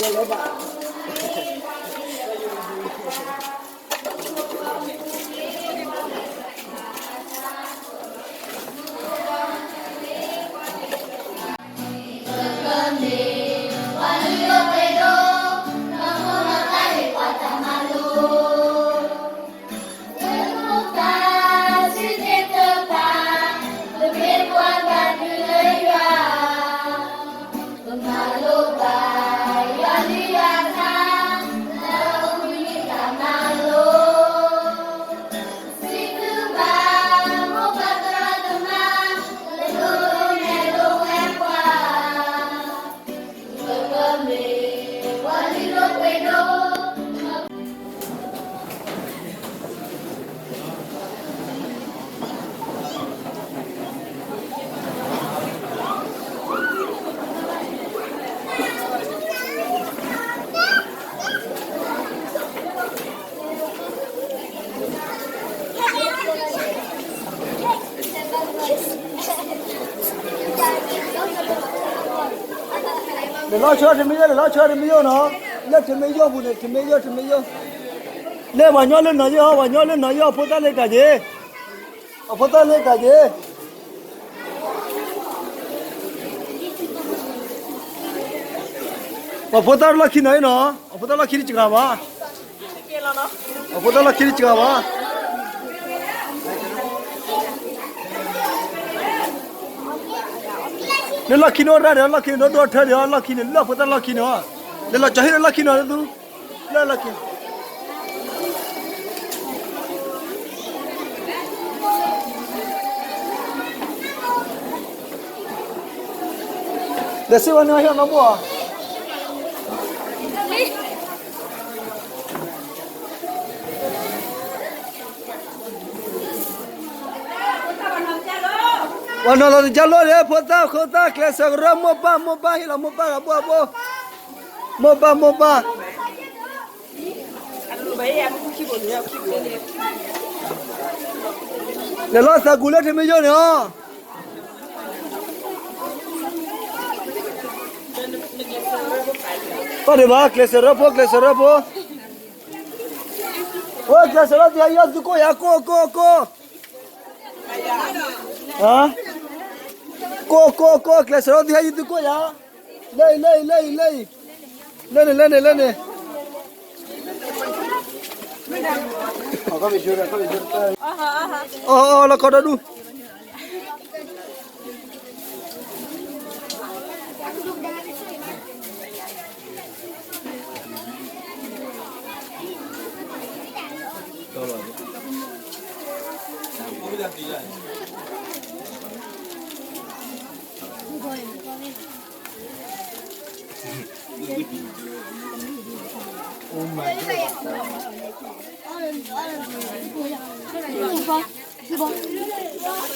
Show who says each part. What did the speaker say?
Speaker 1: để lo chơi thì bây lo chơi thì bây giờ nó lên thì bây giờ buồn thì bây giờ lên vào nhau lên nói gì hả vào nhau lên nói gì phụ ta lên cả gì phụ ta lên cả gì phụ ta là khi nào nó phụ ta là khi đi chơi mà phụ ta là khi đi chơi mà nên là khi nó ra đấy là khi nó đuổi theo đấy là khi nó là phụ ta là khi nó nên là chơi là khi nó tu là khi để xem anh ấy nó muaวันนั้นเราจะลอยเลยพุทธะพุทธะเคลสกรมโมบ้าฮิลาโมบ้ากับบัวโมบ้าเดี๋ยวเราสักกุเลที่ไม่เยอะเนาะก็เดี๋ยวมาเคลสกรมโอ้เคลสกรมที่อายุก็ยาโกฮะโกเคลสโรที่ให้ดูก็ยาเล่เอาก็ไปช่วยอ๋อแล้วก็ดูOh my God.